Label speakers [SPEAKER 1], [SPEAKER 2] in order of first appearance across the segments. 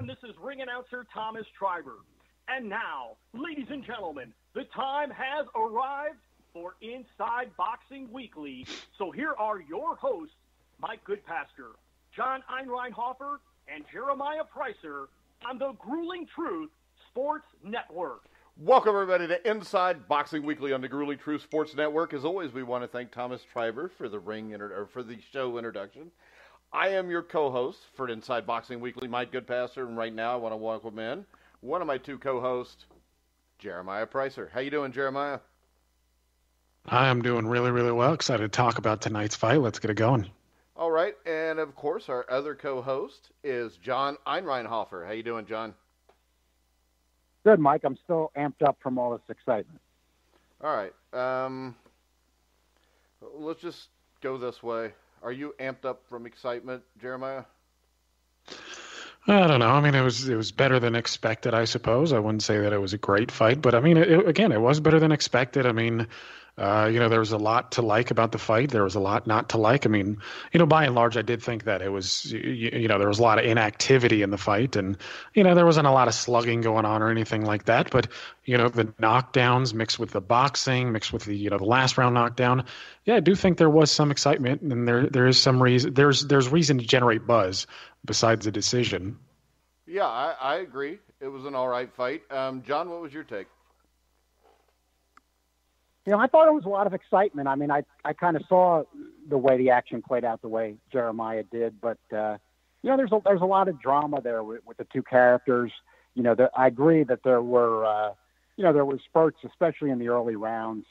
[SPEAKER 1] everyone. This is ring announcer Thomas Schreiber. And now, ladies and gentlemen, the time has arrived for Inside Boxing Weekly. So here are your hosts, Mike Goodpaster, John Einreinhofer, and Jeremiah Preisser on the Grueling Truth Sports Network.
[SPEAKER 2] Welcome, everybody, to Inside Boxing Weekly on the Grueling Truth Sports Network. As always, we want to thank Thomas Schreiber for the for the show introduction. I am your co-host for Inside Boxing Weekly, Mike Goodpaster, and right now I want to welcome in one of my two co-hosts, Jeremiah Preisser. How you doing, Jeremiah?
[SPEAKER 3] I'm doing really, really well. Excited to talk about tonight's fight. Let's get it going.
[SPEAKER 2] All right, and of course, our other co-host is John Einreinhofer. How you doing, John?
[SPEAKER 4] Good, Mike. I'm still amped up from all this excitement.
[SPEAKER 2] All right. Let's just go this way. Are you amped up from excitement, Jeremiah?
[SPEAKER 3] I don't know. I mean, it was better than expected, I suppose. I wouldn't say that it was a great fight, but I mean, it was better than expected. I mean, there was a lot to like about the fight. There was a lot not to like. I mean, by and large, I did think that it was, there was a lot of inactivity in the fight, and, there wasn't a lot of slugging going on or anything like that. But, the knockdowns mixed with the boxing, mixed with the, the last round knockdown. Yeah, I do think there was some excitement, and there is some reason. There's reason to generate buzz besides the decision.
[SPEAKER 2] Yeah, I agree. It was an all right fight. John, what was your take?
[SPEAKER 4] I thought it was a lot of excitement. I mean, I kind of saw the way the action played out the way Jeremiah did, but there's a lot of drama there with the two characters. I agree that there were spurts, especially in the early rounds,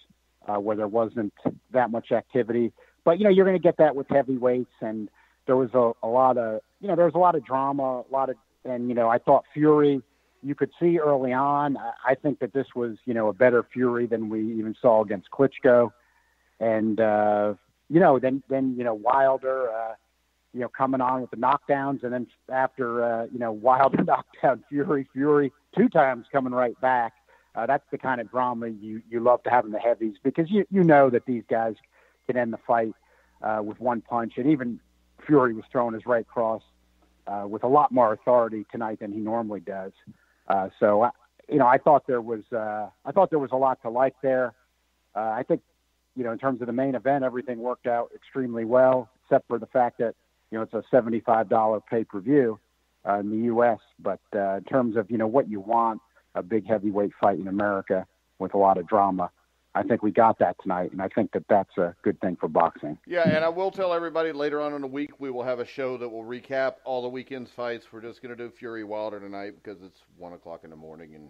[SPEAKER 4] where there wasn't that much activity. But you're going to get that with heavyweights, and there was a lot of drama, and I thought Fury. You could see early on, I think that this was, a better Fury than we even saw against Klitschko. And, then Wilder, coming on with the knockdowns. And then after, Wilder knocked down Fury two times coming right back. That's the kind of drama you love to have in the heavies, because you know that these guys can end the fight with one punch. And even Fury was throwing his right cross with a lot more authority tonight than he normally does. So I thought there was a lot to like there. I think, in terms of the main event, everything worked out extremely well, except for the fact that, it's a $75 pay-per-view in the U.S. But in terms of, what you want, a big heavyweight fight in America with a lot of drama, I think we got that tonight, and I think that that's a good thing for boxing.
[SPEAKER 2] Yeah, and I will tell everybody later on in the week we will have a show that will recap all the weekend's fights. We're just going to do Fury-Wilder tonight because it's 1 o'clock in the morning, and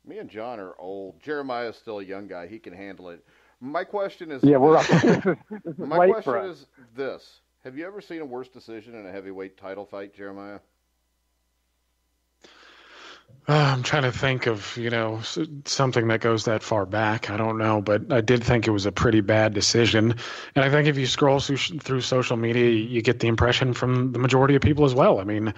[SPEAKER 2] me and John are old. Jeremiah's still a young guy. He can handle it. My question is...
[SPEAKER 4] Yeah, we're up.
[SPEAKER 2] My question is this. Have you ever seen a worse decision in a heavyweight title fight, Jeremiah?
[SPEAKER 3] I'm trying to think of, something that goes that far back. I don't know, but I did think it was a pretty bad decision. And I think if you scroll through social media, you get the impression from the majority of people as well. I mean,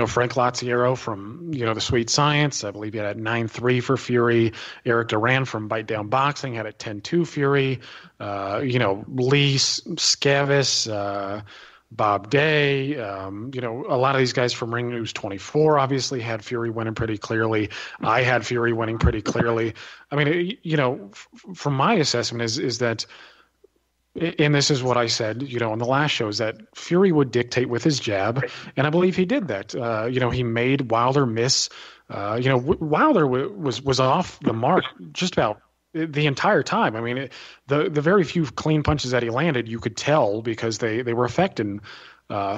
[SPEAKER 3] Frank Laziero from, the Sweet Science, I believe he had 9-3 for Fury. Eric Duran from Bite Down Boxing had a 10-2 Fury. Lee Scavis, Bob Day, a lot of these guys from Ring News 24 obviously had Fury winning pretty clearly. I had Fury winning pretty clearly. I mean, from my assessment is that, and this is what I said, on the last show, is that Fury would dictate with his jab, and I believe he did that. He made Wilder miss. Wilder was off the mark just about the entire time. I mean, the very few clean punches that he landed, you could tell because they were affecting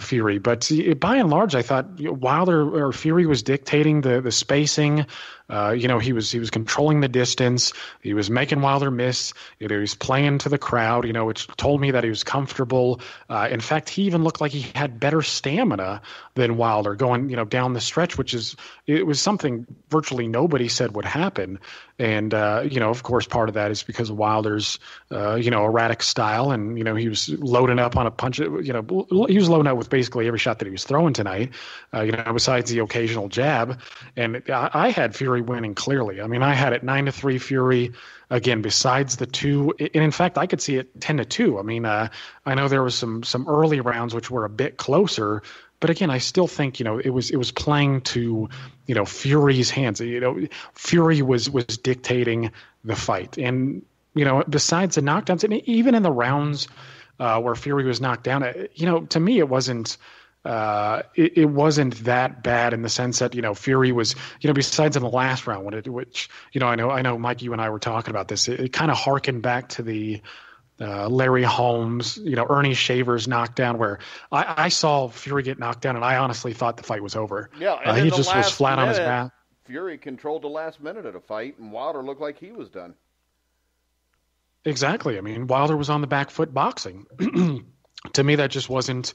[SPEAKER 3] Fury. But by and large, I thought Wilder or Fury was dictating the spacing. He was controlling the distance. He was making Wilder miss. He was playing to the crowd, which told me that he was comfortable. In fact, he even looked like he had better stamina than Wilder going, down the stretch, it was something virtually nobody said would happen. And, of course, part of that is because of Wilder's, erratic style. And, he was loading up on a punch, he was loading up with basically every shot that he was throwing tonight, besides the occasional jab. And I had Fury winning clearly. I mean, I had it 9-3 Fury. Again, besides the two, and in fact, I could see it 10-2. I mean, I know there was some early rounds which were a bit closer, But again, I still think, it was playing to, Fury's hands. Fury was dictating the fight. And, besides the knockdowns, and even in the rounds where Fury was knocked down, to me, it wasn't that bad in the sense that, Fury was, besides in the last round, which I know, Mike, you and I were talking about this. It kind of harkened back to the Larry Holmes, Ernie Shavers knockdown, where I saw Fury get knocked down, and I honestly thought the fight was over.
[SPEAKER 2] Yeah,
[SPEAKER 3] he just was flat on his back.
[SPEAKER 2] Fury controlled the last minute of the fight, and Wilder looked like he was done.
[SPEAKER 3] Exactly. I mean, Wilder was on the back foot boxing. To me, that just wasn't,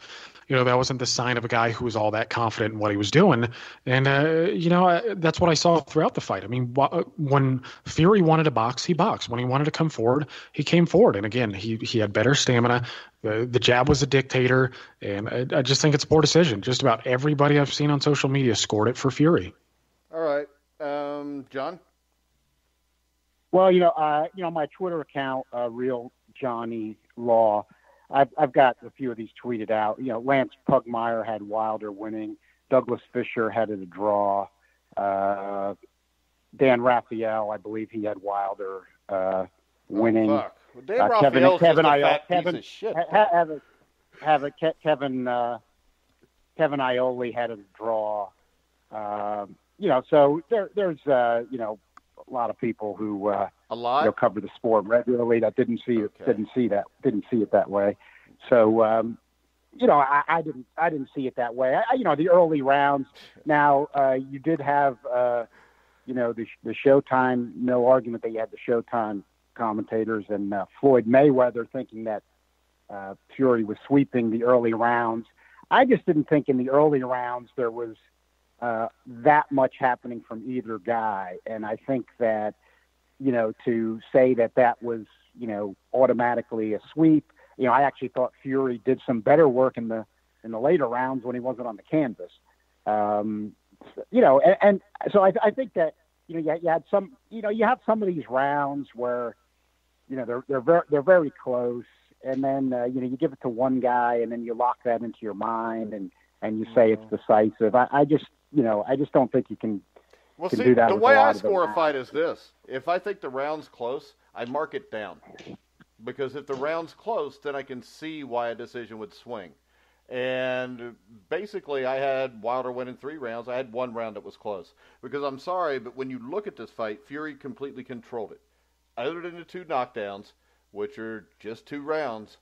[SPEAKER 3] that wasn't the sign of a guy who was all that confident in what he was doing. And, that's what I saw throughout the fight. I mean, when Fury wanted to box, he boxed. When he wanted to come forward, he came forward. And again, he had better stamina. The jab was a dictator. And I just think it's a poor decision. Just about everybody I've seen on social media scored it for Fury.
[SPEAKER 2] All right. John?
[SPEAKER 4] Well, my Twitter account, Real Johnny Law, I've got a few of these tweeted out. Lance Pugmire had Wilder winning. Douglas Fisher had it a draw. Dan Raphael, I believe he had Wilder winning.
[SPEAKER 2] Oh, fuck. Well, Dan Raphael's just a fat piece of shit.
[SPEAKER 4] Kevin Iole had a draw. So there's a lot of people who cover the sport regularly that didn't see it that way. So I didn't see it that way. The early rounds. Now you did have the Showtime. No argument that you had the Showtime commentators and Floyd Mayweather thinking that Fury was sweeping the early rounds. I just didn't think in the early rounds there was that much happening from either guy. And I think that, to say that was, automatically a sweep, I actually thought Fury did some better work in the later rounds when he wasn't on the canvas. And so I think that, you had some, you have some of these rounds where, they're very close. And then, you give it to one guy and then you lock that into your mind and you say it's decisive. I just don't think you can.
[SPEAKER 2] Well,
[SPEAKER 4] do that
[SPEAKER 2] the way I score a fight is this: if I think the round's close, I mark it down, because if the round's close, then I can see why a decision would swing. And basically, I had Wilder winning 3 rounds. I had 1 round that was close. Because I'm sorry, but when you look at this fight, Fury completely controlled it. Other than the 2 knockdowns, which are just 2 rounds,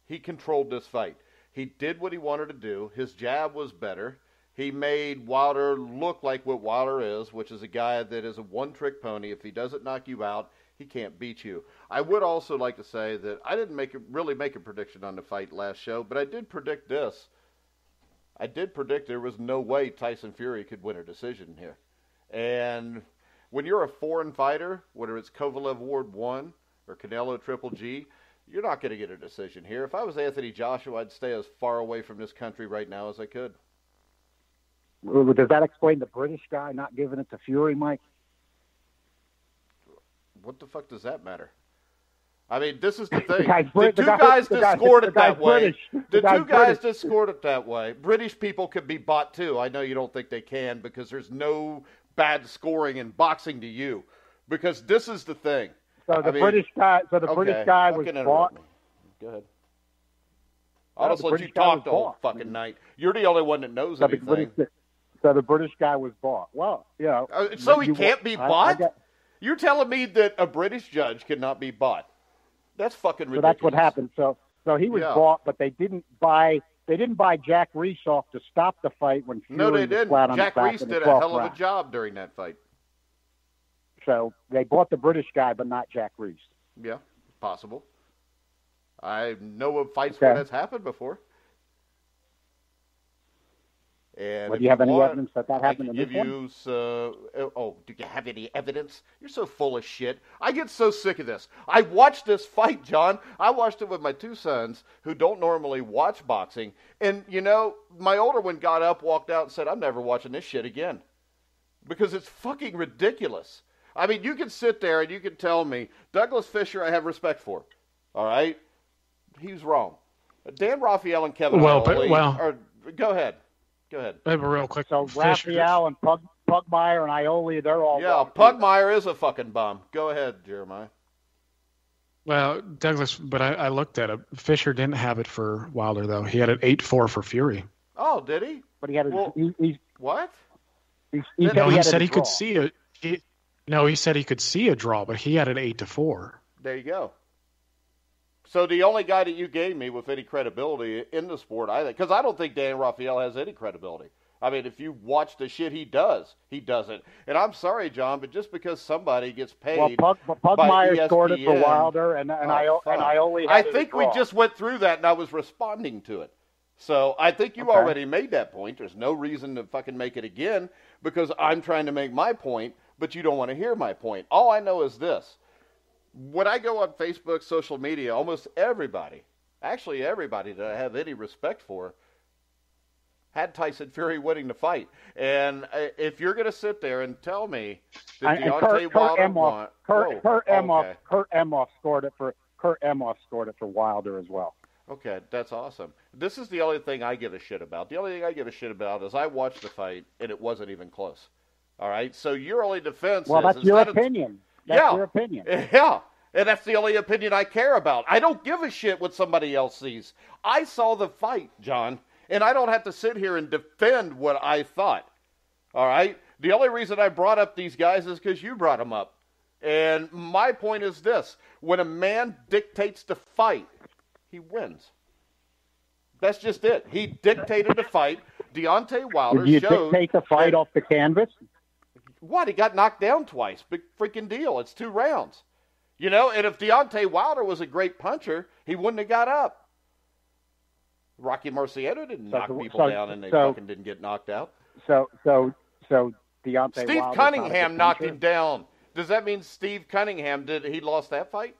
[SPEAKER 2] he controlled this fight. He did what he wanted to do. His jab was better. He made Wilder look like what Wilder is, which is a guy that is a one-trick pony. If he doesn't knock you out, he can't beat you. I would also like to say that I didn't really make a prediction on the fight last show, but I did predict this. I did predict there was no way Tyson Fury could win a decision here. And when you're a foreign fighter, whether it's Kovalev Ward 1 or Canelo Triple G, you're not going to get a decision here. If I was Anthony Joshua, I'd stay as far away from this country right now as I could.
[SPEAKER 4] Does that explain the British guy not giving it to Fury, Mike?
[SPEAKER 2] What the fuck does that matter? I mean, this is the thing. The two guys that scored it that way. The two guys that scored it that way. British people could be bought too. I know you don't think they can because there's no bad scoring in boxing to you. Because this is the thing.
[SPEAKER 4] So the British guy. So the British guy was bought.
[SPEAKER 2] Go ahead. I'll just let you talk the whole fucking night. You're the only one that knows anything.
[SPEAKER 4] So the British guy was bought. Well,
[SPEAKER 2] so he can't be bought? You're telling me that a British judge cannot be bought? That's fucking ridiculous.
[SPEAKER 4] So that's what happened. So he was bought, but they didn't buy Jack Reese off to stop the fight when Fury
[SPEAKER 2] they didn't.
[SPEAKER 4] Was flat on
[SPEAKER 2] Jack Reese did a hell of a job during that fight.
[SPEAKER 4] So they bought the British guy, but not Jack Reese.
[SPEAKER 2] Yeah, possible. I know of fights where that's happened before. And
[SPEAKER 4] do you have any evidence that happened in this one?
[SPEAKER 2] Do you have any evidence? You're so full of shit. I get so sick of this. I watched this fight, John. I watched it with my 2 sons who don't normally watch boxing. And, my older one got up, walked out, and said, I'm never watching this shit again. Because it's fucking ridiculous. I mean, you can sit there and you can tell me, Douglas Fisher I have respect for. All right? He was wrong. Dan Raphael and Kevin Iole go ahead. Go ahead.
[SPEAKER 3] Real quick.
[SPEAKER 4] So Raphael and Pugmire and Iole, they're all wrong.
[SPEAKER 2] Pugmire is a fucking bum. Go ahead, Jeremiah.
[SPEAKER 3] Well, Douglas, but I looked at it. Fisher didn't have it for Wilder, though. He had an 8-4 for Fury.
[SPEAKER 2] Oh, did he?
[SPEAKER 4] But he had
[SPEAKER 2] what?
[SPEAKER 3] He said he could see it. He said he could see a draw, but he had an 8-4.
[SPEAKER 2] There you go. So the only guy that you gave me with any credibility in the sport, because I don't think Dan Raphael has any credibility. I mean, if you watch the shit he doesn't. And I'm sorry, John, but just because somebody gets paid
[SPEAKER 4] Pugmire scored it for Wilder, and Iole had
[SPEAKER 2] I think we just went through that, and I was responding to it. So I think you already made that point. There's no reason to fucking make it again, because I'm trying to make my point, but you don't want to hear my point. All I know is this. When I go on Facebook, social media, almost everybody, actually everybody that I have any respect for, had Tyson Fury winning the fight. And if you're going to sit there and tell me that Deontay Wilder won...
[SPEAKER 4] Kurt Emhoff scored it for Wilder as well.
[SPEAKER 2] Okay, that's awesome. This is the only thing I give a shit about. The only thing I give a shit about is I watched the fight, and it wasn't even close. All right? So your only defense
[SPEAKER 4] Well, that's your opinion. That's your opinion.
[SPEAKER 2] Yeah, and that's the only opinion I care about. I don't give a shit what somebody else sees. I saw the fight, John, and I don't have to sit here and defend what I thought. All right? The only reason I brought up these guys is because you brought them up. And my point is this. When a man dictates the fight, he wins. That's just it. He dictated the fight. Deontay Wilder
[SPEAKER 4] Did you dictate the fight off the canvas?
[SPEAKER 2] What? He got knocked down twice. Big freaking deal. It's 2 rounds. You know, and if Deontay Wilder was a great puncher, he wouldn't have got up. Rocky Marciano didn't knock people down and they fucking didn't get knocked out.
[SPEAKER 4] So Deontay
[SPEAKER 2] Steve
[SPEAKER 4] Wilder's
[SPEAKER 2] Cunningham knocked him down. Does that mean Steve Cunningham he lost that fight?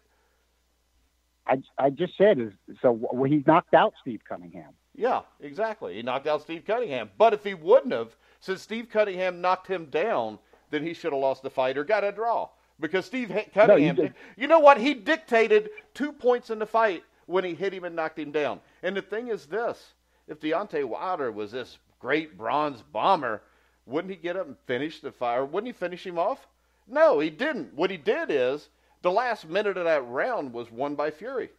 [SPEAKER 4] I just said he knocked out Steve Cunningham.
[SPEAKER 2] Yeah, exactly. He knocked out Steve Cunningham. But if he wouldn't have, since Steve Cunningham knocked him down, then he should have lost the fight or got a draw. Because Steve Cunningham, you know what? He dictated 2 points in the fight when he hit him and knocked him down. And the thing is this. If Deontay Wilder was this great bronze bomber, wouldn't he get up and finish the fight? Or wouldn't he finish him off? No, he didn't. What he did is the last minute of that round was won by Fury.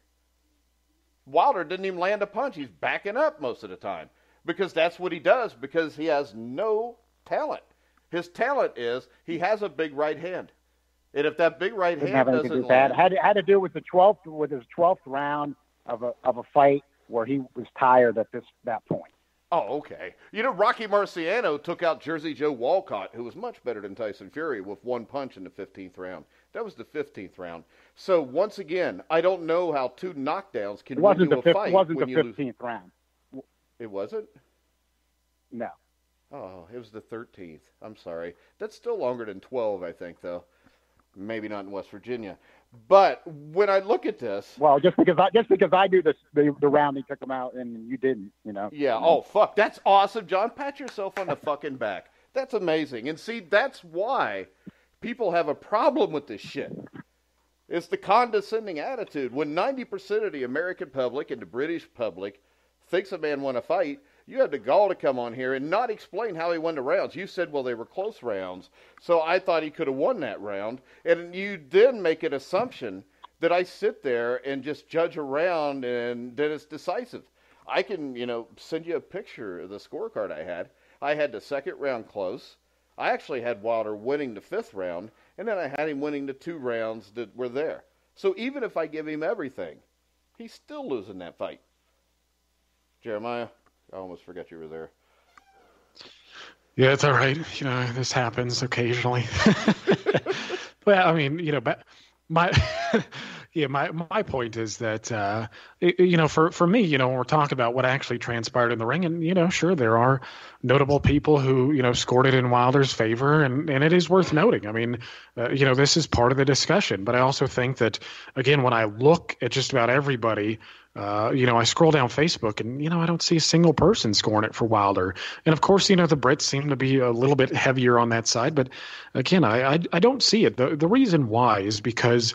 [SPEAKER 2] Wilder didn't even land a punch. He's backing up most of the time because that's what he does because he has no talent. His talent is he has a big right hand. And if that big right hand doesn't land...
[SPEAKER 4] Had to do with his 12th round of a fight where he was tired at that point.
[SPEAKER 2] Oh, okay. You know, Rocky Marciano took out Jersey Joe Walcott, who was much better than Tyson Fury, with 1 punch in the 15th round. That was the 15th round. So, once again, I don't know how 2 knockdowns can win you a fight.
[SPEAKER 4] It wasn't the 15th round.
[SPEAKER 2] It wasn't?
[SPEAKER 4] No.
[SPEAKER 2] Oh, it was the 13th. I'm sorry. That's still longer than 12, I think, though. Maybe not in West Virginia. But when I look at this...
[SPEAKER 4] Well, just because I knew the round he took him out and you didn't, you know.
[SPEAKER 2] Yeah, oh, fuck. That's awesome, John. Pat yourself on the fucking back. That's amazing. And see, that's why people have a problem with this shit. It's the condescending attitude. When 90% of the American public and the British public thinks a man won a fight, you have the gall to come on here and not explain how he won the rounds. You said, well, they were close rounds, so I thought he could have won that round. And you then make an assumption that I sit there and just judge a round and then it's decisive. I can, send you a picture of the scorecard I had. I had the second round close. I actually had Wilder winning the 5th round, and then I had him winning the 2 rounds that were there. So even if I give him everything, he's still losing that fight. Jeremiah? I almost forgot you were there.
[SPEAKER 3] Yeah, it's all right. This happens occasionally. Well, I mean, my point is that, for me, when we're talking about what actually transpired in the ring, and, sure, there are notable people who, scored it in Wilder's favor, and it is worth noting. I mean, this is part of the discussion. But I also think that, again, when I look at just about everybody, I scroll down Facebook and, I don't see a single person scoring it for Wilder. And of course, the Brits seem to be a little bit heavier on that side. But again, I don't see it. The reason why is because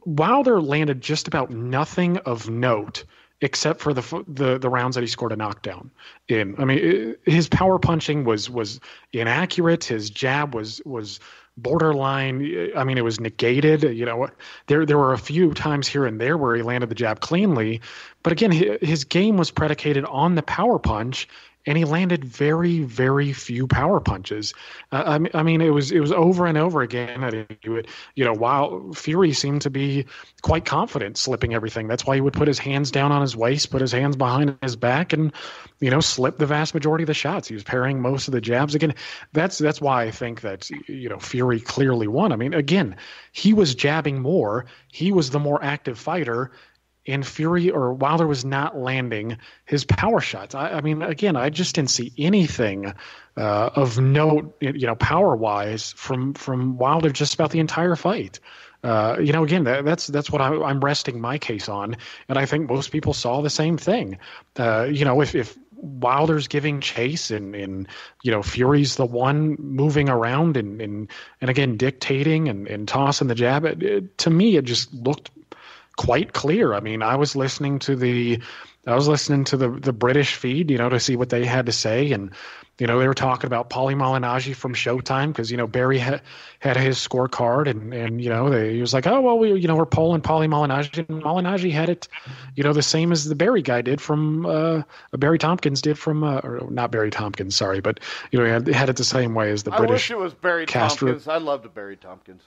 [SPEAKER 3] Wilder landed just about nothing of note except for the rounds that he scored a knockdown in. I mean, his power punching was inaccurate. His jab was borderline. I mean, it was negated. You know, there were a few times here and there where he landed the jab cleanly, but again, his game was predicated on the power punch, and he landed very, very few power punches. I mean, it was over and over again that he would, while Fury seemed to be quite confident slipping everything. That's why he would put his hands down on his waist, put his hands behind his back, and, slip the vast majority of the shots. He was parrying most of the jabs. Again, that's why I think that, Fury clearly won. I mean, again, he was jabbing more. He was the more active fighter. And Wilder was not landing his power shots. I mean, again, I just didn't see anything of note, power-wise from Wilder just about the entire fight. Again, that's what I'm resting my case on, and I think most people saw the same thing. If Wilder's giving chase and Fury's the one moving around and again dictating and tossing the jab, to me it just looked quite clear. I mean, I was listening to the British feed, to see what they had to say, and they were talking about Paulie Malignaggi from Showtime because Barry had his scorecard, and he was like, oh well, we're polling Paulie Malignaggi, and Malignaggi had it, the same as the Barry guy did from Barry Tompkins did from or not Barry Tompkins, sorry, but he had it the same way as the British.
[SPEAKER 2] I wish it was Barry Tompkins. I loved Barry Tompkins.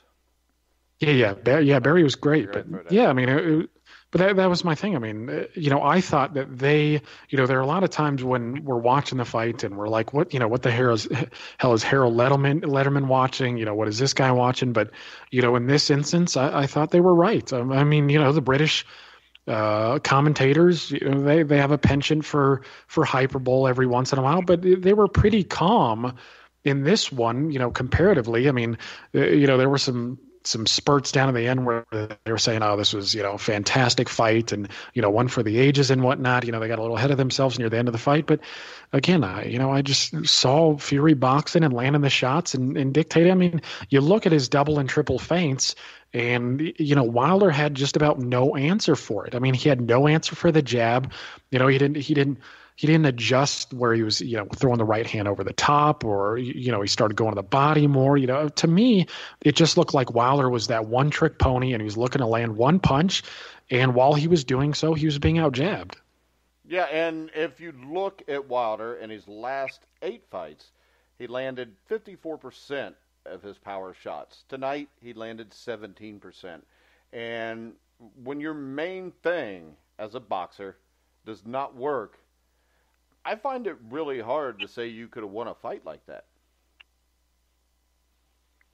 [SPEAKER 3] Yeah, Barry was great, but yeah, I mean, but that was my thing. I mean, I thought that they, there are a lot of times when we're watching the fight and we're like, what the hell is Harold Letterman watching? What is this guy watching? But, in this instance, I thought they were right. I mean, the British commentators, they have a penchant for hyperbole every once in a while, but they were pretty calm in this one, comparatively. I mean, there were some spurts down at the end where they were saying, oh, this was, a fantastic fight and, one for the ages and whatnot. They got a little ahead of themselves near the end of the fight. But again, I just saw Fury boxing and landing the shots and dictating. I mean, you look at his double and triple feints and, Wilder had just about no answer for it. I mean, he had no answer for the jab. He didn't adjust where he was, throwing the right hand over the top or, he started going to the body more. To me, it just looked like Wilder was that one-trick pony and he was looking to land one punch. And while he was doing so, he was being out-jabbed.
[SPEAKER 2] Yeah, and if you look at Wilder in his last 8 fights, he landed 54% of his power shots. Tonight, he landed 17%. And when your main thing as a boxer does not work, I find it really hard to say you could have won a fight like that.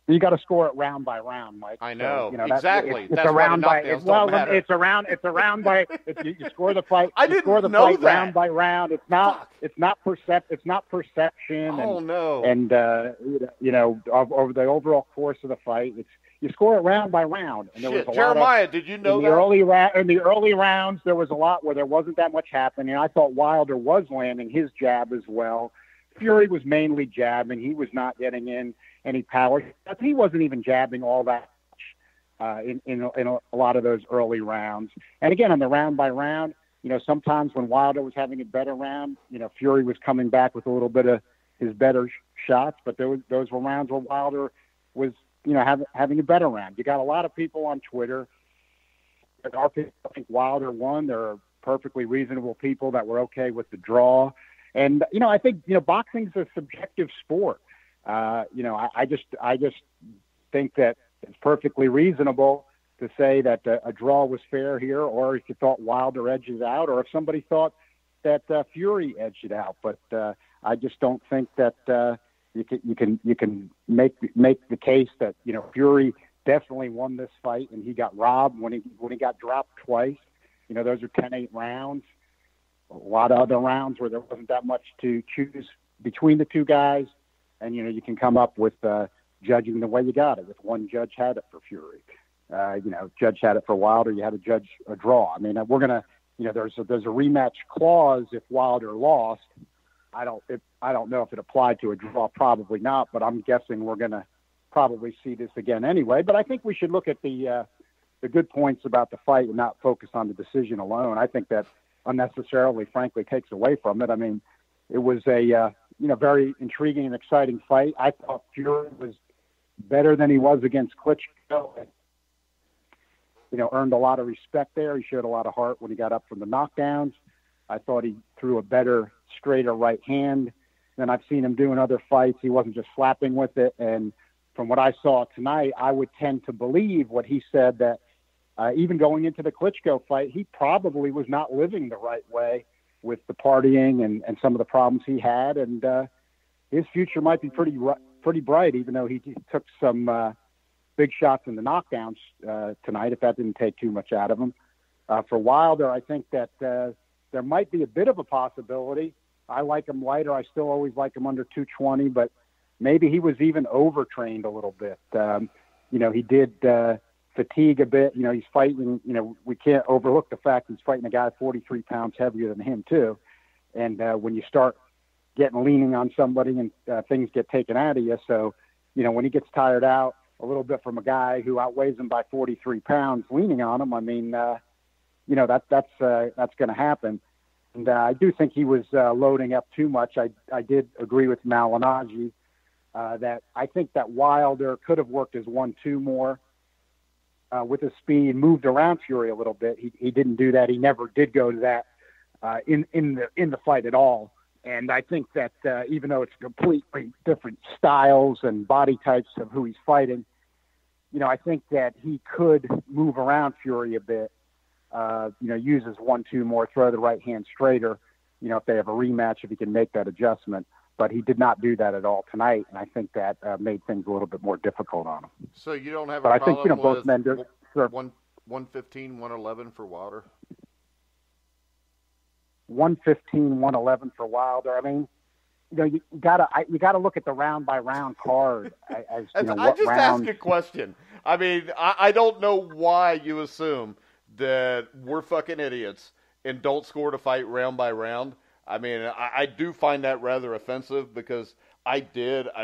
[SPEAKER 4] You got to score it round by round, Mike.
[SPEAKER 2] I know,
[SPEAKER 4] so,
[SPEAKER 2] exactly.
[SPEAKER 4] It's a round by. It's a round by. You score the fight.
[SPEAKER 2] I didn't
[SPEAKER 4] score the
[SPEAKER 2] know
[SPEAKER 4] fight
[SPEAKER 2] that.
[SPEAKER 4] round by round. It's not. Fuck. It's not perception.
[SPEAKER 2] Oh no.
[SPEAKER 4] And over the overall course of the fight, you score it round by round. And there was a
[SPEAKER 2] Jeremiah,
[SPEAKER 4] lot
[SPEAKER 2] did you know
[SPEAKER 4] that? In the early rounds, there was a lot where there wasn't that much happening. I thought Wilder was landing his jab as well. Fury was mainly jabbing. He was not getting in any power. He wasn't even jabbing all that much in a lot of those early rounds. And again, on the round by round, sometimes when Wilder was having a better round, Fury was coming back with a little bit of his better shots. But those were rounds where Wilder was, having a better round. You got a lot of people on Twitter. There are people that think Wilder won. There are perfectly reasonable people that were okay with the draw. And, I think, boxing's a subjective sport. I just think that it's perfectly reasonable to say that a draw was fair here, or if you thought Wilder edges out, or if somebody thought that Fury edged it out. But I just don't think that you can make the case that Fury definitely won this fight and he got robbed when he got dropped twice. Those are 10-8 rounds. A lot of other rounds where there wasn't that much to choose between the two guys, and you can come up with judging the way you got it. If one judge had it for Fury, judge had it for Wilder, you had to judge a draw. I mean, we're gonna, there's a rematch clause if Wilder lost. I don't know if it applied to a draw, probably not, but I'm guessing we're gonna probably see this again anyway. But I think we should look at the good points about the fight and not focus on the decision alone. I think that unnecessarily, frankly, takes away from it. I mean, it was a very intriguing and exciting fight. I thought Fury was better than he was against Klitschko. Earned a lot of respect there. He showed a lot of heart when he got up from the knockdowns. I thought he threw a better, straighter right hand than I've seen him do in other fights. He wasn't just slapping with it. And from what I saw tonight, I would tend to believe what he said, that even going into the Klitschko fight, he probably was not living the right way with the partying and some of the problems he had. And his future might be pretty bright, even though he took some big shots in the knockdowns tonight, if that didn't take too much out of him. For Wilder, I think that there might be a bit of a possibility. I like him lighter. I still always like him under 220, but maybe he was even overtrained a little bit. He did fatigue a bit. He's fighting, we can't overlook the fact he's fighting a guy 43 pounds heavier than him too. And when you start leaning on somebody and things get taken out of you. So, when he gets tired out a little bit from a guy who outweighs him by 43 pounds leaning on him, I mean, that's going to happen. And I do think he was loading up too much. I did agree with Malignaggi that I think that Wilder could have worked his 1-2 more with his speed, moved around Fury a little bit. He didn't do that. He never did go to that in the fight at all. And I think that even though it's completely different styles and body types of who he's fighting, I think that he could move around Fury a bit. Use his 1-2 more, throw the right hand straighter, if they have a rematch, if he can make that adjustment. But he did not do that at all tonight, and I think that made things a little bit more difficult on him.
[SPEAKER 2] So you don't have
[SPEAKER 4] a
[SPEAKER 2] problem
[SPEAKER 4] with both men do. Sure.
[SPEAKER 2] 115, 111 for Wilder?
[SPEAKER 4] 115, 111 for Wilder. I mean, you gotta look at the round by round card. As
[SPEAKER 2] I just ask a question. I mean, I don't know why you assume that we're fucking idiots and don't score to fight round by round. I mean, I do find that rather offensive because I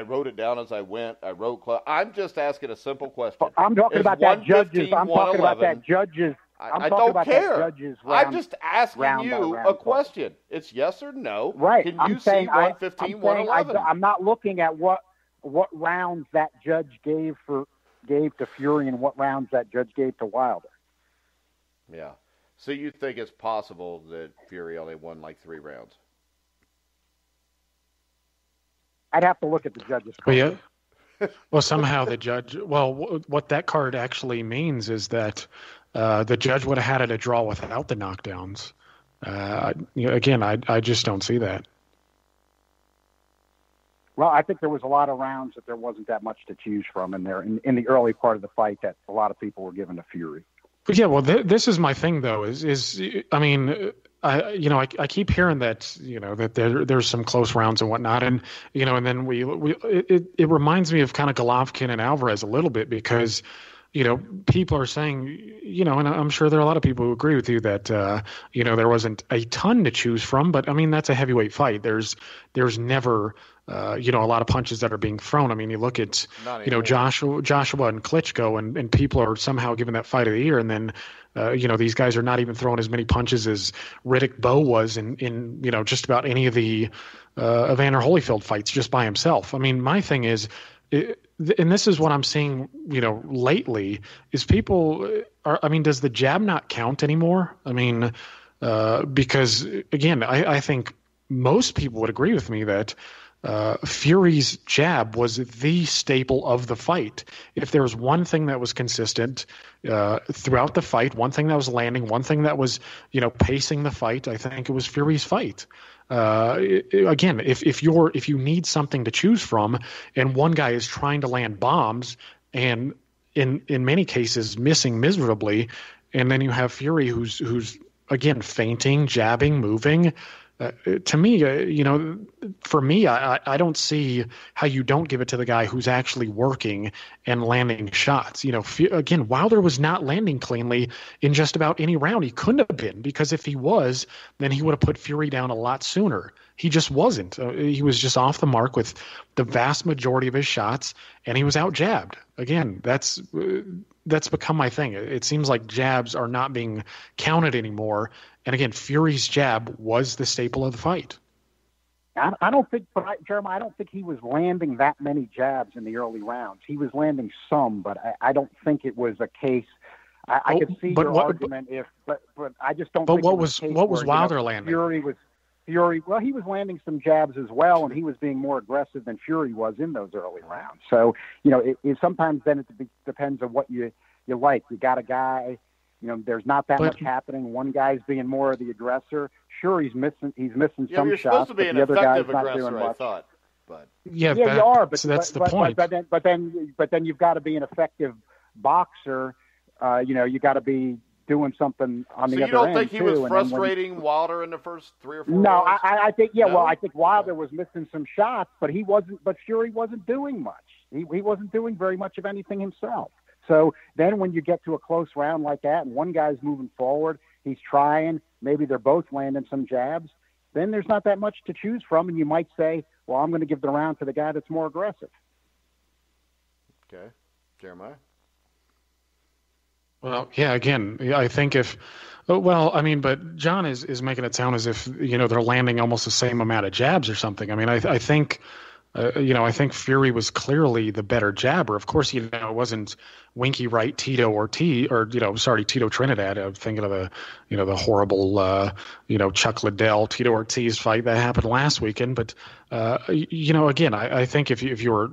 [SPEAKER 2] wrote it down as I went. I'm just asking a simple question.
[SPEAKER 4] I'm talking about that judges. I'm talking about that judges.
[SPEAKER 2] I don't care. I'm just asking you a question. It's yes or no.
[SPEAKER 4] Right.
[SPEAKER 2] Can you see 115, 111?
[SPEAKER 4] I'm not looking at what rounds that judge gave to Fury and what rounds that judge gave to Wilder.
[SPEAKER 2] Yeah. So you think it's possible that Fury only won like 3 rounds?
[SPEAKER 4] I'd have to look at the judges.
[SPEAKER 3] Well, yeah. Well, somehow the judge. Well, what that card actually means is that the judge would have had it a draw without the knockdowns. Again, I just don't see that.
[SPEAKER 4] Well, I think there was a lot of rounds that there wasn't that much to choose from in there in the early part of the fight that a lot of people were giving to Fury.
[SPEAKER 3] But yeah, well, this is my thing though. I mean, I keep hearing that that there's some close rounds and whatnot, and and then it reminds me of kind of Golovkin and Alvarez a little bit because people are saying and I'm sure there are a lot of people who agree with you that there wasn't a ton to choose from, but I mean that's a heavyweight fight. There's never a lot of punches that are being thrown. I mean, you look at Joshua and Klitschko, and people are somehow giving that fight of the year, and then these guys are not even throwing as many punches as Riddick Bowe was in just about any of the Evander Holyfield fights just by himself. I mean, my thing is, and this is what I'm seeing lately, is people are. I mean, does the jab not count anymore? I mean, because again, I think most people would agree with me that Fury's jab was the staple of the fight. If there was one thing that was consistent throughout the fight, one thing that was landing, one thing that was pacing the fight, I think it was Fury's fight. Again, if you need something to choose from, and one guy is trying to land bombs and in many cases missing miserably, and then you have Fury who's again feinting, jabbing, moving. To me, for me, I don't see how you don't give it to the guy who's actually working and landing shots. Again, Wilder was not landing cleanly in just about any round. He couldn't have been, because if he was, then he would have put Fury down a lot sooner. He just wasn't. He was just off the mark with the vast majority of his shots, and he was out jabbed. Again, that's become my thing. It seems like jabs are not being counted anymore. And again, Fury's jab was the staple of the fight.
[SPEAKER 4] I don't think, Jeremiah, I don't think he was landing that many jabs in the early rounds. He was landing some, but I don't think it was a case. I could see your argument but I just don't.
[SPEAKER 3] But what was Wilder landing?
[SPEAKER 4] Fury. Well, he was landing some jabs as well, and he was being more aggressive than Fury was in those early rounds. So it sometimes then it depends on what you like. You got a guy. There's not that much happening. One guy's being more of the aggressor. Sure, he's missing some
[SPEAKER 2] you're
[SPEAKER 4] shots,
[SPEAKER 2] supposed to be
[SPEAKER 4] but
[SPEAKER 2] an
[SPEAKER 4] the other guy's
[SPEAKER 2] effective
[SPEAKER 4] not doing
[SPEAKER 2] aggressor, I
[SPEAKER 4] much.
[SPEAKER 2] thought. But
[SPEAKER 4] you are. But
[SPEAKER 3] that's the point.
[SPEAKER 4] But then you've got to be an effective boxer. You got to be doing something on the other end.
[SPEAKER 2] So you don't think he was
[SPEAKER 4] too.
[SPEAKER 2] frustrating Wilder in the first 3 or 4
[SPEAKER 4] No,
[SPEAKER 2] rounds?
[SPEAKER 4] I think
[SPEAKER 2] No?
[SPEAKER 4] Well, I think Wilder was missing some shots, but he wasn't. But Fury wasn't doing much. He wasn't doing very much of anything himself. So then when you get to a close round like that and one guy's moving forward, he's trying, maybe they're both landing some jabs, then there's not that much to choose from. And you might say, well, I'm going to give the round to the guy that's more aggressive.
[SPEAKER 2] Okay. Jeremiah?
[SPEAKER 3] Well, yeah, again, I think but John is making it sound as if, they're landing almost the same amount of jabs or something. I mean, I think I think Fury was clearly the better jabber. Of course, it wasn't Winky Wright, Tito Trinidad. I'm thinking of the horrible, Chuck Liddell, Tito Ortiz fight that happened last weekend. But, again, I think if you were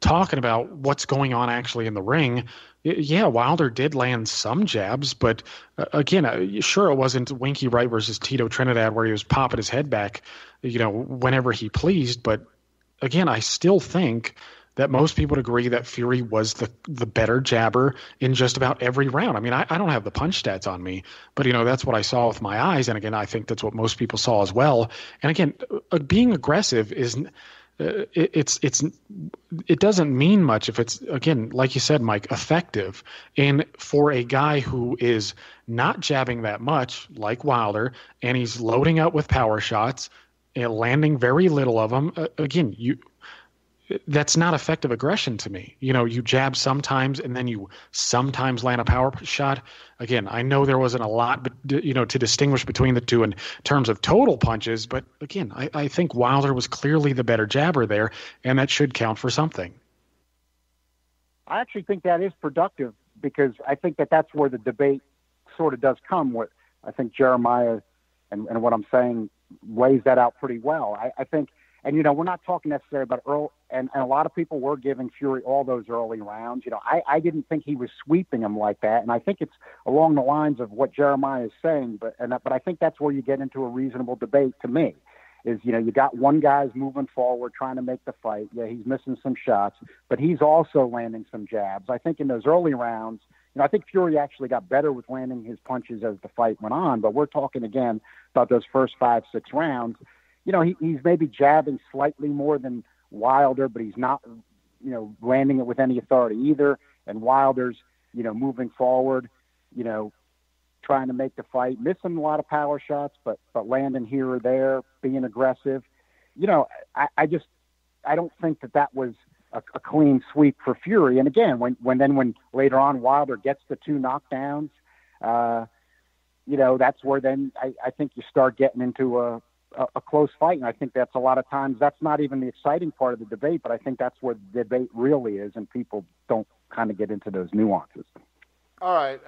[SPEAKER 3] talking about what's going on actually in the ring, yeah, Wilder did land some jabs, but again, sure, it wasn't Winky Wright versus Tito Trinidad where he was popping his head back, whenever he pleased, but again, I still think that most people would agree that Fury was the better jabber in just about every round. I mean, I don't have the punch stats on me, but, that's what I saw with my eyes. And again, I think that's what most people saw as well. And again, being aggressive is it doesn't mean much if it's, again, like you said, Mike, effective. And for a guy who is not jabbing that much like Wilder, and he's loading up with power shots, and landing very little of them, again, that's not effective aggression to me. You jab sometimes, and then you sometimes land a power shot. Again, I know there wasn't a lot, but to distinguish between the two in terms of total punches. But again, I think Wilder was clearly the better jabber there, and that should count for something.
[SPEAKER 4] I actually think that is productive because I think that's where the debate sort of does come. What I think Jeremiah and what I'm saying lays that out pretty well. I think, and we're not talking necessarily about Earl, and a lot of people were giving Fury all those early rounds. I didn't think he was sweeping him like that, and I think it's along the lines of what Jeremiah is saying. But I think that's where you get into a reasonable debate to me. Is you got one guy's moving forward trying to make the fight. Yeah, he's missing some shots, but he's also landing some jabs. I think in those early rounds, I think Fury actually got better with landing his punches as the fight went on, but we're talking again about those first 5-6 rounds. He's maybe jabbing slightly more than Wilder, but he's not, landing it with any authority either. And Wilder's, moving forward, trying to make the fight, missing a lot of power shots, but landing here or there, being aggressive. I don't think that was a clean sweep for Fury. And again, when later on Wilder gets the 2 knockdowns, that's where then I think you start getting into a close fight. And I think that's a lot of times, that's not even the exciting part of the debate, but I think that's where the debate really is. And people don't kind of get into those nuances.
[SPEAKER 2] All right.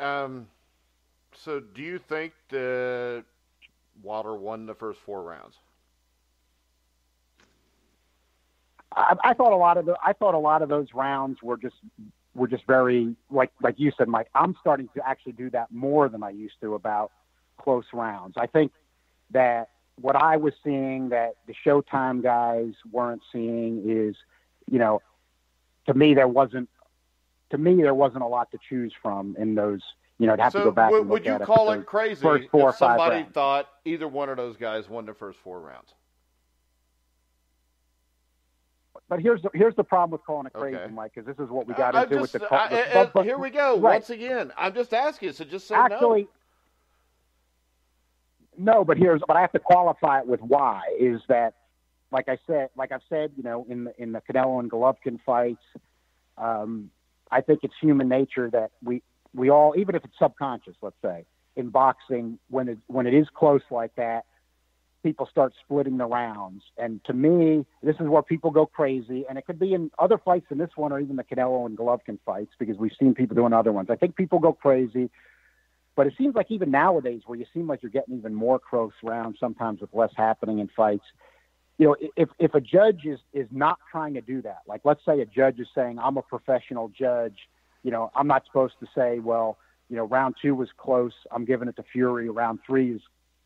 [SPEAKER 2] So do you think that Wilder won the first 4 rounds?
[SPEAKER 4] I thought a lot of those rounds were just very, like you said, Mike. I'm starting to actually do that more than I used to about close rounds. I think that what I was seeing that the Showtime guys weren't seeing is, to me there wasn't a lot to choose from in those. I'd have to go back. And
[SPEAKER 2] would you call it crazy if somebody thought either one of those guys won the first 4 rounds?
[SPEAKER 4] But here's the problem with calling it crazy, okay, Mike, because this is what we got into with the.
[SPEAKER 2] Here we go. Right. Once again, I'm just asking, so just say
[SPEAKER 4] actually,
[SPEAKER 2] no.
[SPEAKER 4] No, but I have to qualify it with why. Is that, like I've said, in the Canelo and Golovkin fights, I think it's human nature that we all, even if it's subconscious, let's say, in boxing, when it is close like that, people start splitting the rounds. And to me, this is where people go crazy. And it could be in other fights than this one, or even the Canelo and Golovkin fights, because we've seen people doing other ones. I think people go crazy. But it seems like even nowadays, where you seem like you're getting even more close rounds, sometimes with less happening in fights, if a judge is not trying to do that, like let's say a judge is saying, I'm a professional judge, I'm not supposed to say, well, round 2 was close, I'm giving it to Fury, round 3 is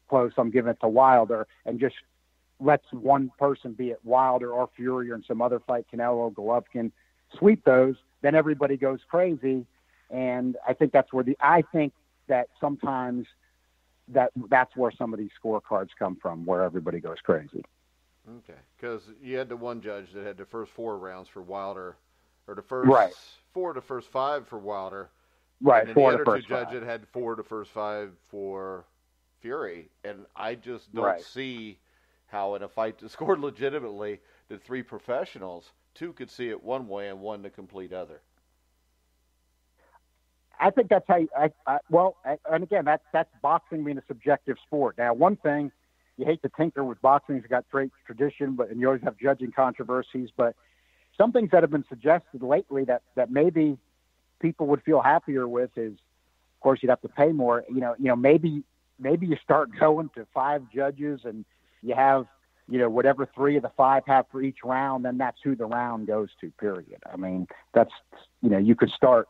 [SPEAKER 4] close, I'm giving it to Wilder, and just lets one person, be it Wilder or Fury or in some other fight, Canelo, Golovkin, sweep those, then everybody goes crazy. And I think that's where that sometimes that's where some of these scorecards come from, where everybody goes crazy.
[SPEAKER 2] Okay, because you had the one judge that had the first 4 rounds for Wilder, or the first 4 to first 5 for Wilder.
[SPEAKER 4] Right,
[SPEAKER 2] and
[SPEAKER 4] 4
[SPEAKER 2] the
[SPEAKER 4] to
[SPEAKER 2] other
[SPEAKER 4] first
[SPEAKER 2] 2
[SPEAKER 4] 5.
[SPEAKER 2] judges had 4 to first 5 for Fury. And I just don't see how in a fight that scored legitimately, the 3 professionals, 2 could see it one way and 1 the complete other.
[SPEAKER 4] I think that's how and again, that's boxing being a subjective sport. Now, one thing, you hate to tinker with boxing, it's got great tradition, and you always have judging controversies, but some things that have been suggested lately that maybe people would feel happier with is, of course, you'd have to pay more. Maybe you start going to 5 judges and you have, whatever 3 of the 5 have for each round, then that's who the round goes to, period. I mean, that's, you could start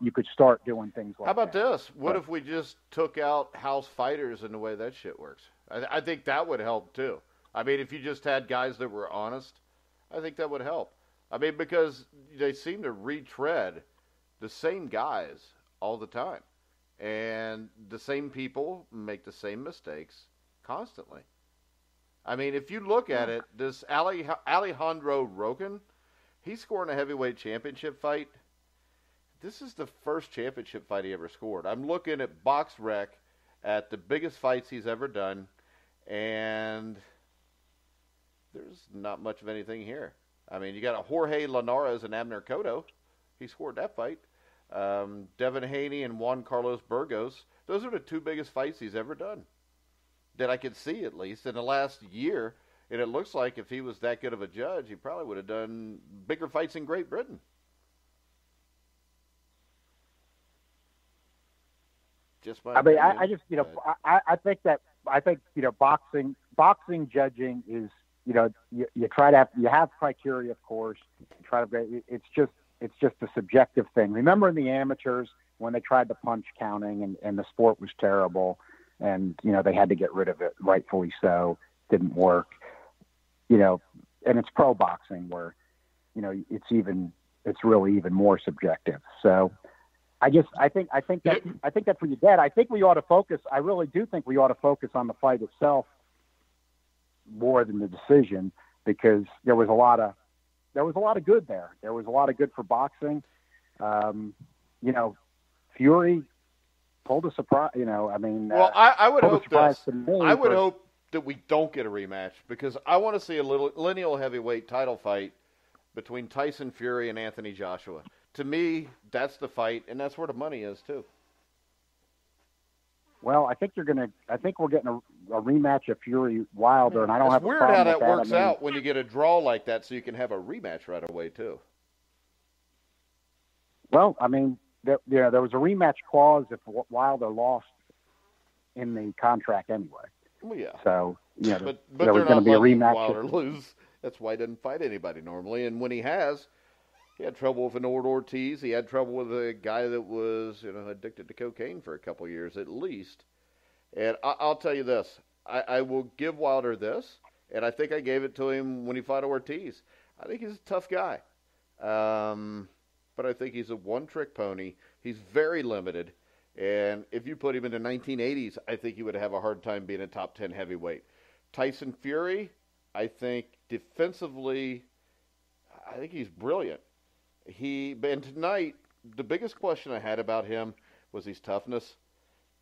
[SPEAKER 4] doing things like that.
[SPEAKER 2] How about this? What if we just took out house fighters in the way that shit works? I think that would help too. I mean, if you just had guys that were honest, I think that would help. I mean, because they seem to retread the same guys all the time. And the same people make the same mistakes constantly. I mean, if you look at it, this Alejandro Rogan, he's scoring a heavyweight championship fight. This is the first championship fight he ever scored. I'm looking at BoxRec at the biggest fights he's ever done, and there's not much of anything here. I mean, you got a Jorge Linares and Abner Cotto. He scored that fight. Devin Haney and Juan Carlos Burgos. Those are the 2 biggest fights he's ever done that I could see, at least in the last year. And it looks like if he was that good of a judge, he probably would have done bigger fights in Great Britain.
[SPEAKER 4] I think boxing judging is, you try to you have criteria, of course. It's just a subjective thing. Remember in the amateurs when they tried the punch counting and the sport was terrible, and they had to get rid of it, rightfully so. Didn't work. And it's pro boxing where it's really even more subjective. So I think that's what you get. I think we ought to focus. I really do think we ought to focus on the fight itself more than the decision, because there was a lot of good there. There was a lot of good for boxing. Fury pulled a surprise.
[SPEAKER 2] I would hope this. I would hope that we don't get a rematch, because I want to see a lineal heavyweight title fight between Tyson Fury and Anthony Joshua. To me, that's the fight, and that's where the money is too.
[SPEAKER 4] Well, I think we're getting a rematch of Fury Wilder, and I don't have a problem with that.
[SPEAKER 2] It's weird how that works out when you get a draw like that, so you can have a rematch right away too.
[SPEAKER 4] Well, I mean, there was a rematch clause if Wilder lost in the contract anyway.
[SPEAKER 2] Well, yeah.
[SPEAKER 4] So
[SPEAKER 2] but
[SPEAKER 4] there was going to be a rematch.
[SPEAKER 2] Wilder lose. That's why he doesn't fight anybody normally, and when he has. He had trouble with Fernando Ortiz. He had trouble with a guy that was, addicted to cocaine for a couple years at least. And I'll tell you this. I will give Wilder this, and I think I gave it to him when he fought Ortiz. I think he's a tough guy. But I think he's a one-trick pony. He's very limited. And if you put him in the 1980s, I think he would have a hard time being a top 10 heavyweight. Tyson Fury, I think defensively, I think he's brilliant. And tonight, the biggest question I had about him was his toughness.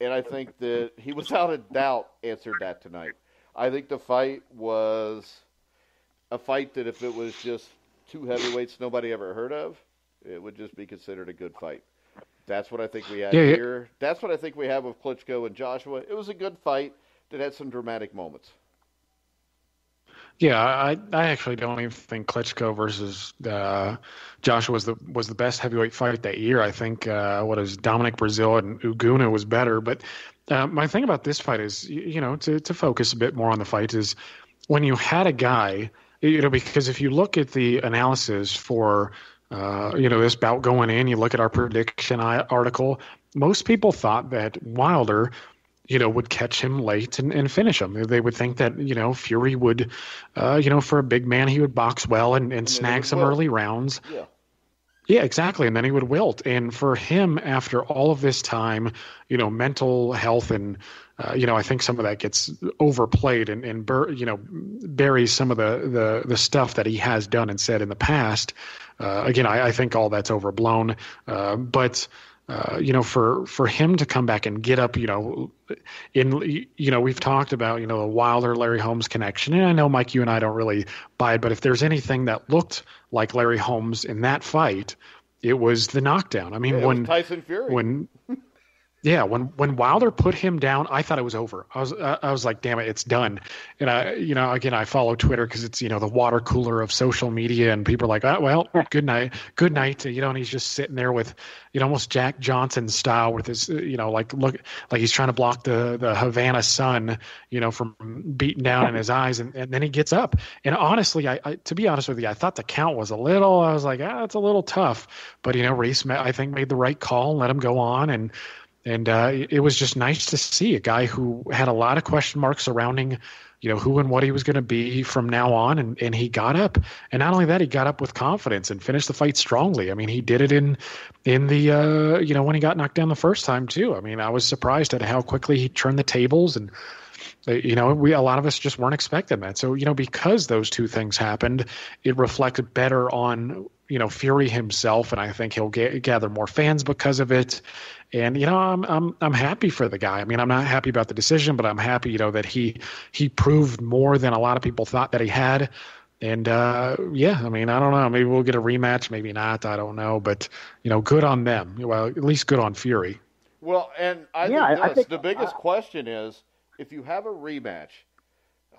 [SPEAKER 2] and I think that he without a doubt answered that tonight. I think the fight was a fight that if it was just two heavyweights nobody ever heard of, it would just be considered a good fight. That's what I think we had here. That's what I think we have with Klitschko and Joshua. It was a good fight that had some dramatic moments.
[SPEAKER 3] Yeah, I actually don't even think Klitschko versus Joshua was the best heavyweight fight that year. I think Dominic Breazeale and Uguna was better. But my thing about this fight is, to focus a bit more on the fight is when you had a guy, because if you look at the analysis for this bout going in, you look at our prediction article, most people thought that Wilder, would catch him late and finish him. They would think that, Fury would, for a big man, he would box well and snag some early rounds.
[SPEAKER 2] Yeah.
[SPEAKER 3] Yeah, exactly. And then he would wilt. And for him, after all of this time, mental health and, I think some of that gets overplayed and buries some of the stuff that he has done and said in the past. Again, I think all that's overblown. But for him to come back and get up, we've talked about, the Wilder Larry Holmes connection. And I know, Mike, you and I don't really buy it, but if there's anything that looked like Larry Holmes in that fight, it was the knockdown. I mean, when
[SPEAKER 2] Tyson Fury.
[SPEAKER 3] When Wilder put him down, I thought it was over. I was like, damn it, it's done. And I follow Twitter because it's, the water cooler of social media, and people are like, oh, well, good night. And he's just sitting there with, almost Jack Johnson style with his, like he's trying to block the Havana sun, from beating down in his eyes. And then he gets up. And honestly, I to be honest with you, I thought the count was I was like, it's a little tough. But, Reese, I think, made the right call and let him go on. And it was just nice to see a guy who had a lot of question marks surrounding, who and what he was going to be from now on. And he got up. And not only that, he got up with confidence and finished the fight strongly. I mean, he did it in the, when he got knocked down the first time too. I mean, I was surprised at how quickly he turned the tables, and, a lot of us just weren't expecting that. So, because those two things happened, it reflected better on, Fury himself. And I think he'll gather more fans because of it. And, I'm happy for the guy. I mean, I'm not happy about the decision, but I'm happy, that he proved more than a lot of people thought that he had. And, I mean, I don't know. Maybe we'll get a rematch. Maybe not. I don't know. But, good on them. Well, at least good on Fury.
[SPEAKER 2] Well, and I think the biggest question is, if you have a rematch,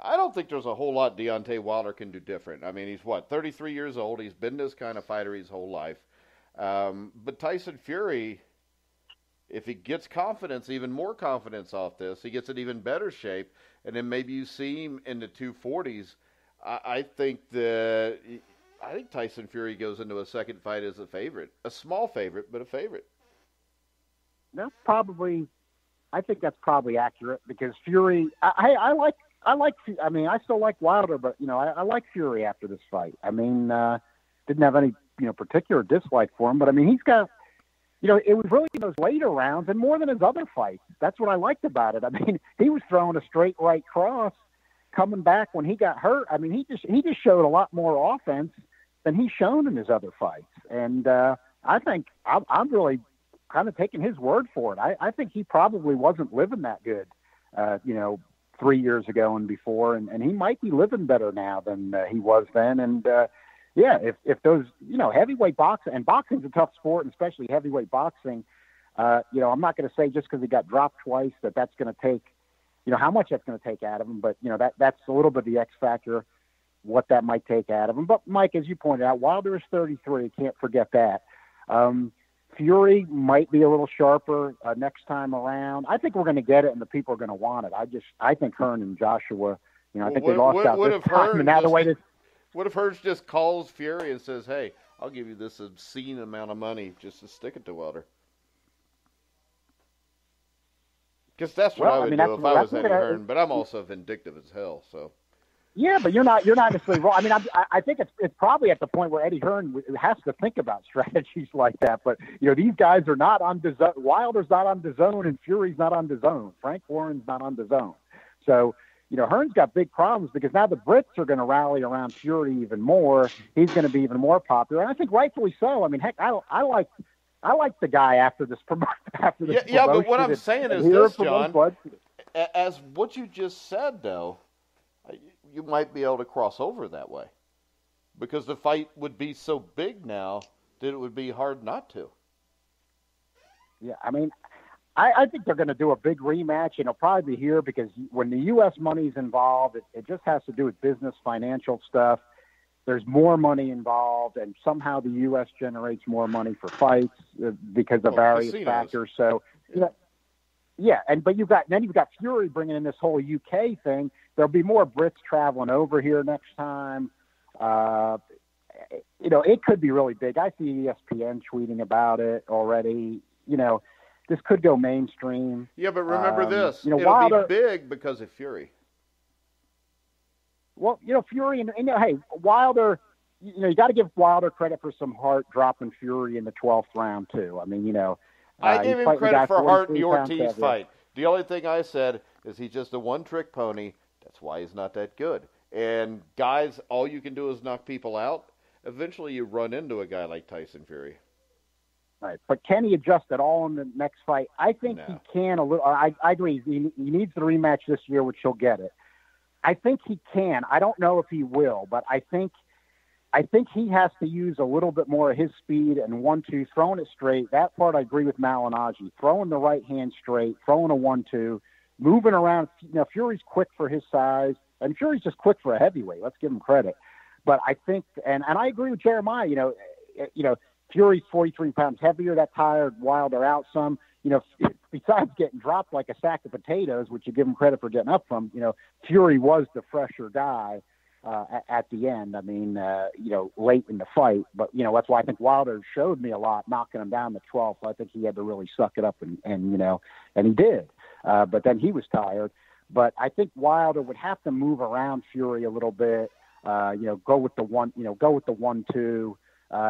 [SPEAKER 2] I don't think there's a whole lot Deontay Wilder can do different. I mean, he's 33 years old. He's been this kind of fighter his whole life. But Tyson Fury, if he gets confidence, even more confidence off this, he gets in even better shape, and then maybe you see him in the 240s. I think Tyson Fury goes into a second fight as a favorite, a small favorite, but a favorite.
[SPEAKER 4] That's probably. I think that's probably accurate because Fury. I mean, I still like Wilder, but I like Fury after this fight. I mean, didn't have any particular dislike for him, but I mean, he's got. It was really those later rounds and more than his other fights. That's what I liked about it. I mean, he was throwing a straight right cross coming back when he got hurt. I mean, he just showed a lot more offense than he's shown in his other fights. And I think I'm really kind of taking his word for it. I think he probably wasn't living that good, 3 years ago and before, and he might be living better now than he was then. And if those, heavyweight boxing, and boxing's a tough sport, and especially heavyweight boxing, I'm not going to say just because he got dropped twice that's going to take, how much that's going to take out of him, but, that's a little bit of the X factor, what that might take out of him. But, Mike, as you pointed out, Wilder is 33, can't forget that. Fury might be a little sharper next time around. I think we're going to get it, and the people are going to want it. I think Hearn and Joshua, I think they lost out this time, and now the way this.
[SPEAKER 2] What if Hearns just calls Fury and says, hey, I'll give you this obscene amount of money just to stick it to Wilder? Because that's what I would do if I was Eddie Hearn, but I'm also vindictive as hell, so. Yeah,
[SPEAKER 4] but you're not necessarily wrong. I mean, I think it's probably at the point where Eddie Hearn has to think about strategies like that. But, these guys are not on DAZN. Wilder's not on DAZN, and Fury's not on DAZN. Frank Warren's not on DAZN. So, Hearn's got big problems because now the Brits are going to rally around Fury even more. He's going to be even more popular, and I think rightfully so. I mean, heck, I I like the guy after this promotion.
[SPEAKER 2] Yeah, but what I'm saying is this, John. As what you just said, though, you might be able to cross over that way because the fight would be so big now that it would be hard not to.
[SPEAKER 4] Yeah, I mean, I think they're going to do a big rematch, and it'll probably be here because when the U.S. money's involved, it just has to do with business, financial stuff. There's more money involved, and somehow the U.S. generates more money for fights because of various factors. So, but you've got Fury bringing in this whole UK thing. There'll be more Brits traveling over here next time. It could be really big. I see ESPN tweeting about it already. This could go mainstream.
[SPEAKER 2] Yeah, but remember this. It'll
[SPEAKER 4] Wilder,
[SPEAKER 2] be big because of Fury.
[SPEAKER 4] Well, Fury and hey, Wilder, you got to give Wilder credit for some heart dropping Fury in the 12th round too. I mean,
[SPEAKER 2] I gave him credit for Hart and the Ortiz fight. The only thing I said is he's just a one-trick pony. That's why he's not that good. And guys, all you can do is knock people out. Eventually, you run into a guy like Tyson Fury.
[SPEAKER 4] Right, but can he adjust at all in the next fight? I think he can a little. I agree. He needs the rematch this year, which he'll get it. I think he can. I don't know if he will, but I think he has to use a little bit more of his speed and 1-2, throwing it straight. That part I agree with Malignaggi. Throwing the right hand straight, throwing a 1-2, moving around. Fury's quick for his size, and Fury's just quick for a heavyweight. Let's give him credit. But I think, and I agree with Jeremiah. Fury's 43 pounds heavier. That tired Wilder out some. Besides getting dropped like a sack of potatoes, which you give him credit for getting up from, Fury was the fresher guy at the end. I mean, late in the fight. But, that's why I think Wilder showed me a lot, knocking him down the 12th. I think he had to really suck it up, and he did. But then he was tired. But I think Wilder would have to move around Fury a little bit, go with the 1-2.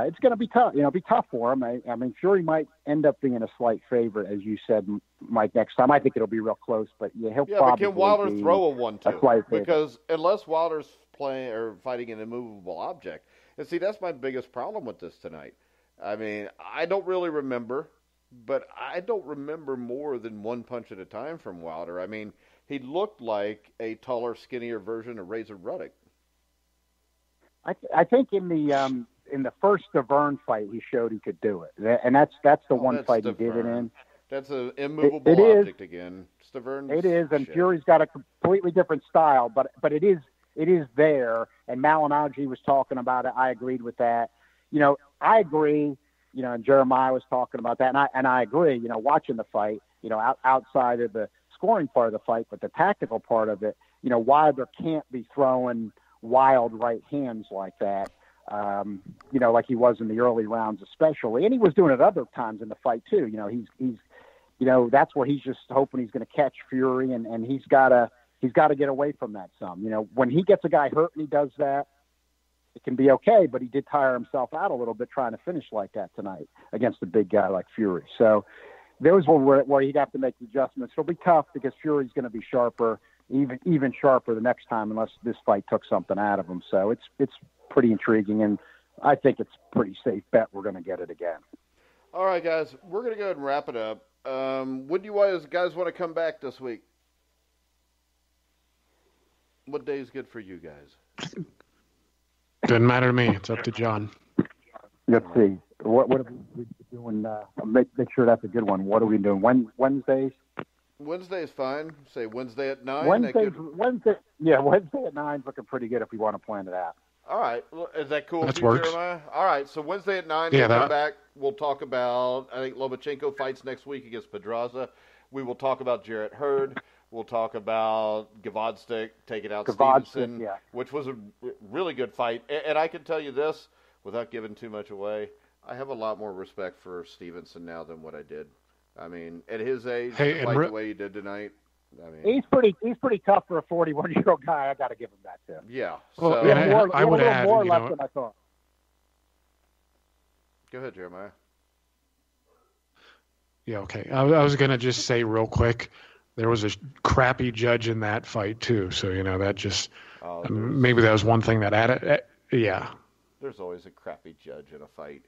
[SPEAKER 4] It's going to be tough. Be tough for him. I mean, Fury might end up being a slight favorite, as you said, Mike. Next time, I think it'll be real close. But he'll probably.
[SPEAKER 2] But can Wilder throw a 1-2? Because unless Wilder's playing or fighting an immovable object, and see, that's my biggest problem with this tonight. I mean, I don't really remember, but I don't remember more than one punch at a time from Wilder. I mean, he looked like a taller, skinnier version of Razor Ruddock.
[SPEAKER 4] I think in the first Deverne fight, he showed he could do it, and that's the one fight he did it in.
[SPEAKER 2] That's an immovable object again.
[SPEAKER 4] It is, and Fury's got a completely different style, but it is there. And Malignaggi was talking about it. I agreed with that. I agree. And Jeremiah was talking about that, and I agree. Watching the fight, outside of the scoring part of the fight, but the tactical part of it, Wilder can't be throwing wild right hands like that. Like he was in the early rounds especially. And he was doing it other times in the fight too. He's that's where he's just hoping he's going to catch Fury and he's got to get away from that some. When he gets a guy hurt and he does that, it can be okay, but he did tire himself out a little bit trying to finish like that tonight against a big guy like Fury. So those were where he'd have to make the adjustments. It'll be tough because Fury's going to be sharper, even sharper the next time unless this fight took something out of him. So it's pretty intriguing, and I think it's a pretty safe bet we're going to get it again.
[SPEAKER 2] All right, guys, we're going to go ahead and wrap it up. When do you guys want to come back this week? What day is good for you guys?
[SPEAKER 3] Doesn't matter to me. It's up to John.
[SPEAKER 4] Let's see. What are we doing? Make sure that's a good one. What are we doing? Wednesdays?
[SPEAKER 2] Wednesday is fine. Say Wednesday at 9.
[SPEAKER 4] Wednesday at 9 is looking pretty good if we want to plan it out.
[SPEAKER 2] All right. Is that cool?
[SPEAKER 3] That works.
[SPEAKER 2] Jeremiah? All right. So Wednesday at 9, we'll come back. We'll talk about, I think Lomachenko fights next week against Pedraza. We will talk about Jarrett Hurd. We'll talk about Gvozdzik taking out Stevenson, which was a really good fight. And I can tell you this, without giving too much away, I have a lot more respect for Stevenson now than what I did. I mean, at his age, the way he did tonight. I mean,
[SPEAKER 4] he's pretty tough for a 41-year-old guy. I got to give him that too.
[SPEAKER 2] Yeah.
[SPEAKER 3] Well,
[SPEAKER 2] so,
[SPEAKER 3] I would add,
[SPEAKER 4] more left than I thought.
[SPEAKER 2] Go ahead, Jeremiah.
[SPEAKER 3] Yeah, okay. I was going to just say real quick, there was a crappy judge in that fight too. So, that just maybe that was one thing that added. Yeah.
[SPEAKER 2] There's always a crappy judge in a fight.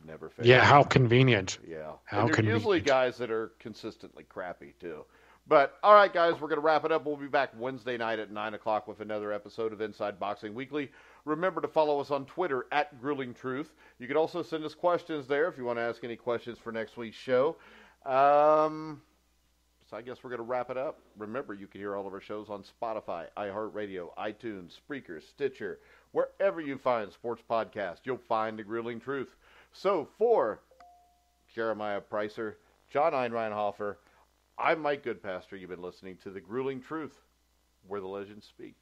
[SPEAKER 2] never fails.
[SPEAKER 3] Yeah, how convenient.
[SPEAKER 2] Yeah.
[SPEAKER 3] How
[SPEAKER 2] and they're
[SPEAKER 3] convenient.
[SPEAKER 2] usually guys that are consistently crappy, too. But, all right, guys, we're going to wrap it up. We'll be back Wednesday night at 9 o'clock with another episode of Inside Boxing Weekly. Remember to follow us on Twitter at Grueling Truth. You can also send us questions there if you want to ask any questions for next week's show. So I guess we're going to wrap it up. Remember, you can hear all of our shows on Spotify, iHeartRadio, iTunes, Spreaker, Stitcher. Wherever you find sports podcasts, you'll find the Grueling Truth. So for Jeremiah Preisser, John Einreinhofer, I'm Mike Goodpaster. You've been listening to The Grueling Truth, where the legends speak.